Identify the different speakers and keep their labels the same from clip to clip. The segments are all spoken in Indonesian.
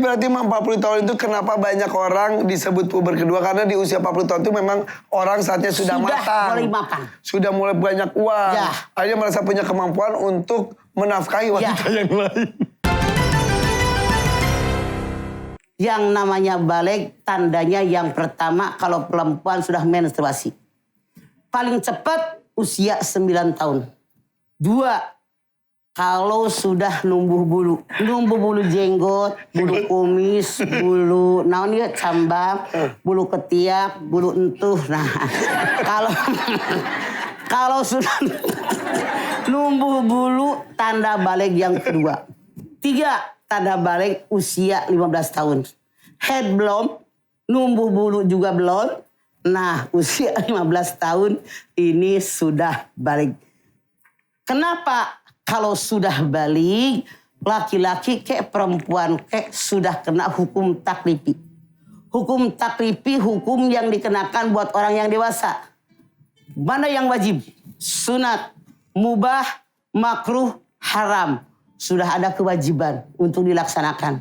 Speaker 1: berarti 40 tahun itu kenapa banyak orang disebut puber kedua? Karena di usia 40 tahun itu memang orang saatnya sudah matang.
Speaker 2: Mulai matang.
Speaker 1: Sudah mulai banyak uang.
Speaker 2: Ya.
Speaker 1: Akhirnya merasa punya kemampuan untuk menafkahi wanita yang lain.
Speaker 2: Yang namanya balik tandanya yang pertama kalau perempuan sudah menstruasi. Paling cepat usia 9 tahun. 2, kalau sudah numbuh bulu jenggot, bulu kumis, bulu naon ya cambang, bulu ketiak, bulu entuh. Nah, kalau sudah numbuh bulu tanda balik yang kedua. 3, tanda balik usia 15 tahun. Head belum, numbuh bulu juga belum. Nah, usia 15 tahun ini sudah balik. Kenapa kalau sudah balik, laki-laki kayak perempuan kayak sudah kena hukum taklifi. Hukum taklifi, hukum yang dikenakan buat orang yang dewasa. Mana yang wajib? Sunat, mubah, makruh, haram. Sudah ada kewajiban untuk dilaksanakan.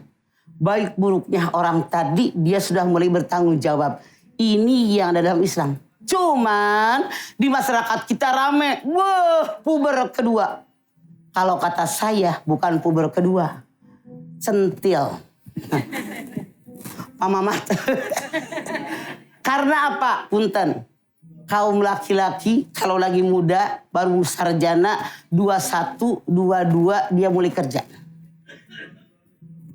Speaker 2: Baik buruknya orang tadi, dia sudah mulai bertanggung jawab. Ini yang ada dalam Islam. Cuman di masyarakat kita rame, wah puber kedua. Kalau kata saya bukan puber kedua, centil. Mama mata. Karena apa? Punten. Kaum laki-laki kalau lagi muda, baru sarjana, 21, 22 dia mulai kerja.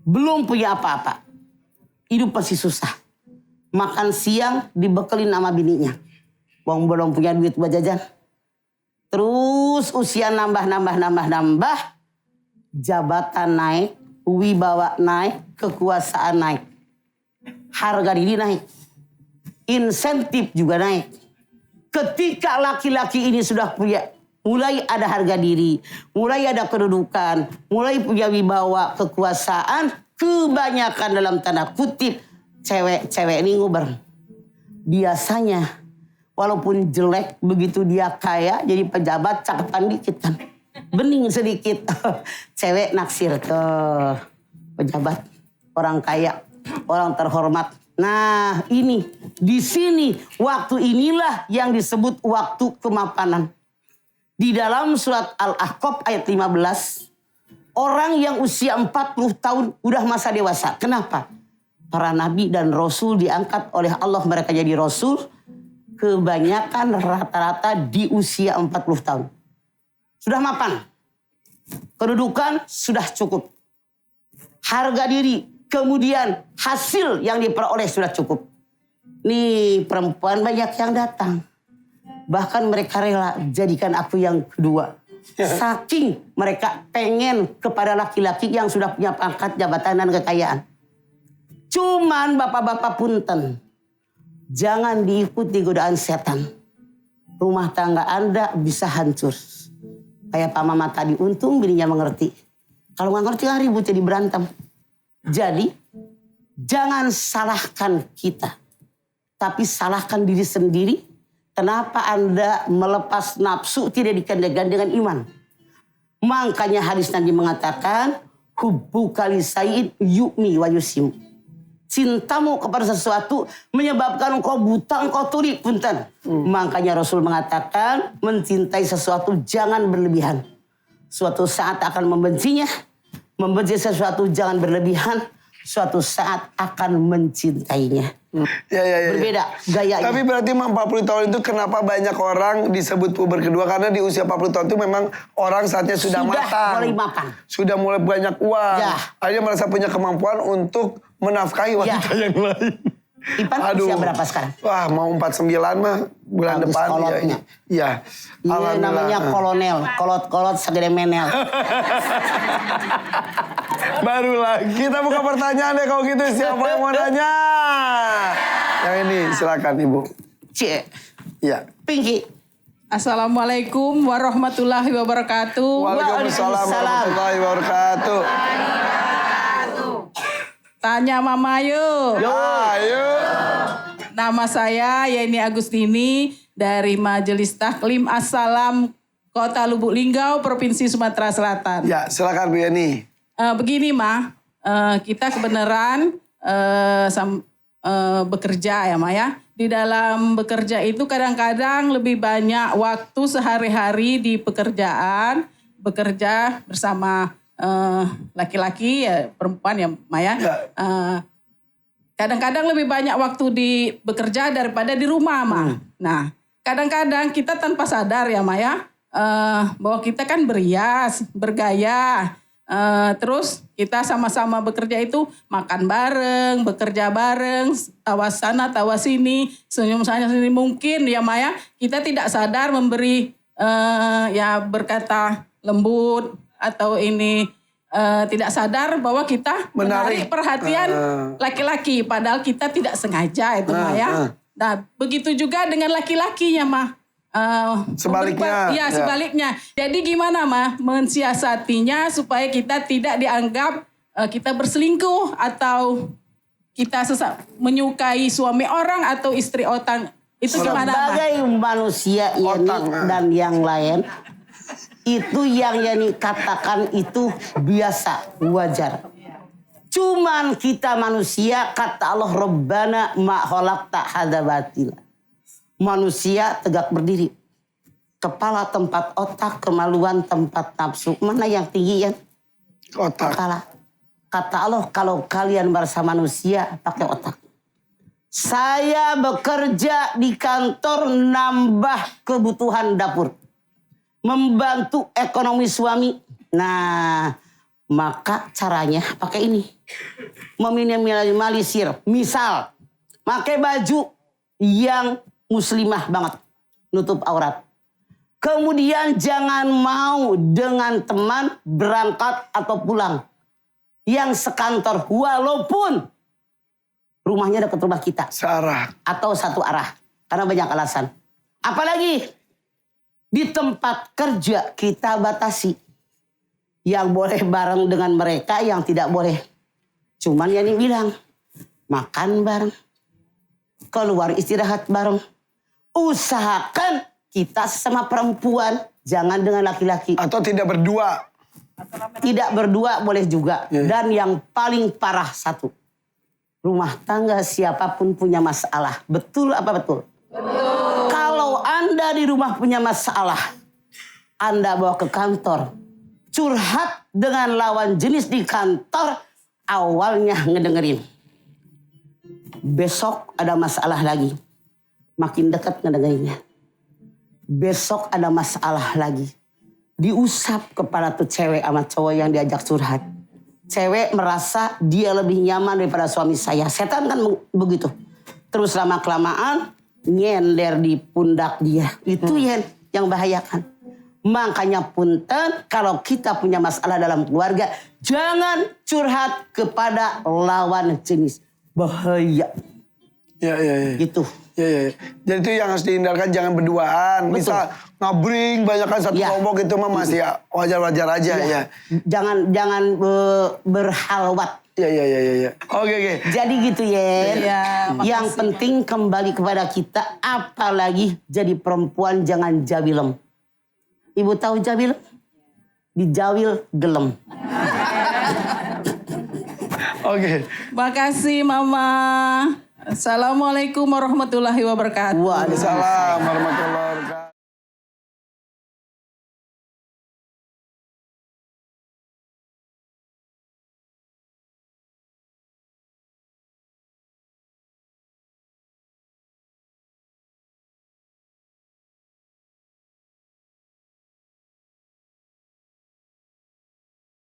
Speaker 2: Belum punya apa-apa. Hidup pasti susah. Makan siang dibekelin sama bininya. Wong belum punya duit buat jajan. Terus usia nambah. Jabatan naik, wibawa naik, kekuasaan naik. Harga diri naik. Insentif juga naik. Ketika laki-laki ini sudah punya, mulai ada harga diri, mulai ada kedudukan, mulai punya wibawa, kekuasaan, kebanyakan dalam tanda kutip, cewek-cewek ini nguber. Biasanya, walaupun jelek, begitu dia kaya, jadi pejabat, cakepan dikit kan. Bening sedikit. Cewek naksir ke pejabat, orang kaya, orang terhormat. Nah ini, di sini, waktu inilah yang disebut waktu kemapanan. Di dalam surat Al-Ahqaf ayat 15, orang yang usia 40 tahun udah masa dewasa. Kenapa? Para nabi dan rasul diangkat oleh Allah, mereka jadi rasul. Kebanyakan rata-rata di usia 40 tahun. Sudah mapan. Kedudukan sudah cukup. Harga diri, kemudian hasil yang diperoleh sudah cukup. Nih perempuan banyak yang datang. Bahkan mereka rela jadikan aku yang kedua. Saking mereka pengen kepada laki-laki yang sudah punya pangkat, jabatan, dan kekayaan. Cuman bapak-bapak punten. Jangan diikuti godaan setan. Rumah tangga Anda bisa hancur. Kayak Pak Mama tadi, untung bininya mengerti. Kalau nggak ngerti kan ribut jadi berantem. Jadi, jangan salahkan kita. Tapi salahkan diri sendiri. Kenapa Anda melepas nafsu tidak dikendalikan dengan iman? Makanya hadis Nabi mengatakan, hubbuka li syai'in yu'mi wa yusim. Cintamu kepada sesuatu menyebabkan engkau buta, engkau tuli. Punten. Makanya Rasul mengatakan, mencintai sesuatu jangan berlebihan. Suatu saat akan membencinya. Membenci sesuatu jangan berlebihan. Suatu saat akan mencintainya.
Speaker 1: Ya.
Speaker 2: Berbeda gayanya.
Speaker 1: Tapi berarti 40 tahun itu kenapa banyak orang disebut puber kedua? Karena di usia 40 tahun itu memang orang saatnya sudah matang.
Speaker 2: Mulai matang.
Speaker 1: Sudah mulai banyak uang.
Speaker 2: Ya.
Speaker 1: Akhirnya merasa punya kemampuan untuk menafkahi wanita yang lain.
Speaker 2: Ipan usia berapa sekarang?
Speaker 1: Wah, mau 49 mah bulan
Speaker 2: bagus
Speaker 1: depan.
Speaker 2: Kolotnya.
Speaker 1: Iya.
Speaker 2: Ini namanya kolonel. Kolot-kolot segede menel.
Speaker 1: Baru lagi. Kita buka pertanyaan deh kalau gitu. Siapa yang mau nanya? Yang ini silakan Ibu.
Speaker 2: Cie.
Speaker 1: Iya.
Speaker 2: Pinky.
Speaker 3: Assalamualaikum warahmatullahi wabarakatuh.
Speaker 1: Waalaikumsalam warahmatullahi wabarakatuh.
Speaker 3: Tanya Mama yuk.
Speaker 1: Ayo.
Speaker 3: Nama saya Yeni Agustini dari Majelis Taklim Assalam Kota Lubuk Linggau, Provinsi Sumatera Selatan.
Speaker 1: Ya, silakan Bu Yeni.
Speaker 3: Begini Ma, kita kebenaran bekerja ya Ma ya. Di dalam bekerja itu kadang-kadang lebih banyak waktu sehari-hari di pekerjaan, bekerja bersama laki-laki ya perempuan ya Ma ya. Kadang-kadang lebih banyak waktu di bekerja daripada di rumah Ma. Nah, kadang-kadang kita tanpa sadar ya Ma ya, bahwa kita kan berias, bergaya. Terus kita sama-sama bekerja itu makan bareng, bekerja bareng, tawa sana, tawa sini, senyum sana sini mungkin ya Maya. Kita tidak sadar memberi ya berkata lembut atau ini tidak sadar bahwa kita menarik perhatian laki-laki, padahal kita tidak sengaja itu Maya. Nah begitu juga dengan laki-lakinya Mah.
Speaker 1: Sebaliknya.
Speaker 3: Iya sebaliknya. Jadi gimana mah mensiasatinya supaya kita tidak dianggap kita berselingkuh atau kita menyukai suami orang atau istri orang. Itu gimana mah?
Speaker 2: Sebagai manusia Yani dan yang lain, itu yang Yani katakan itu biasa, wajar. Cuman kita manusia, kata Allah, Rabbana ma khalaqta hadza batila. Manusia tegak berdiri. Kepala tempat otak, kemaluan tempat nafsu. Mana yang tinggi ya?
Speaker 1: Otak.
Speaker 2: Kepala. Kata Allah, kalau kalian bersama manusia, pakai otak. Saya bekerja di kantor nambah kebutuhan dapur. Membantu ekonomi suami. Nah, maka caranya pakai ini. Meminimalisir. Misal, pakai baju yang muslimah banget, nutup aurat. Kemudian jangan mau dengan teman berangkat atau pulang yang sekantor walaupun rumahnya dekat rumah kita.
Speaker 1: Searah.
Speaker 2: Atau satu arah. Karena banyak alasan. Apalagi di tempat kerja kita batasi. Yang boleh bareng dengan mereka, yang tidak boleh. Cuman Yani bilang, makan bareng. Keluar istirahat bareng. Usahakan kita sesama perempuan, jangan dengan laki-laki.
Speaker 1: Atau tidak berdua.
Speaker 2: Tidak berdua boleh juga. Dan yang paling parah satu. Rumah tangga siapapun punya masalah. Betul apa betul? Betul. Kalau Anda di rumah punya masalah, Anda bawa ke kantor. Curhat dengan lawan jenis di kantor, awalnya ngedengerin. Besok ada masalah lagi. Makin dekat ngedengerinnya. Besok ada masalah lagi. Diusap kepala tuh cewek sama cowok yang diajak curhat. Cewek merasa dia lebih nyaman daripada suami saya. Setan kan begitu. Terus lama-kelamaan nyender di pundak dia. Itu yang bahayakan. Makanya punten kalau kita punya masalah dalam keluarga, jangan curhat kepada lawan jenis. Bahaya.
Speaker 1: Ya.
Speaker 2: Gitu.
Speaker 1: Ya. Jadi itu yang harus dihindarkan, jangan berduaan.
Speaker 2: Betul.
Speaker 1: Misal ngabring banyak kan satu kelompok itu mah masih ya wajar-wajar aja ya.
Speaker 2: Jangan berhalwat.
Speaker 1: Ya. Oke.
Speaker 2: Jadi gitu ya.
Speaker 3: makasih.
Speaker 2: Yang penting kembali kepada kita, apalagi jadi perempuan jangan jabilem. Ibu tahu jabilem? Dijawil gelem.
Speaker 1: Oke.
Speaker 3: Makasih Mama. Assalamualaikum warahmatullahi wabarakatuh.
Speaker 1: Waalaikumsalam warahmatullahi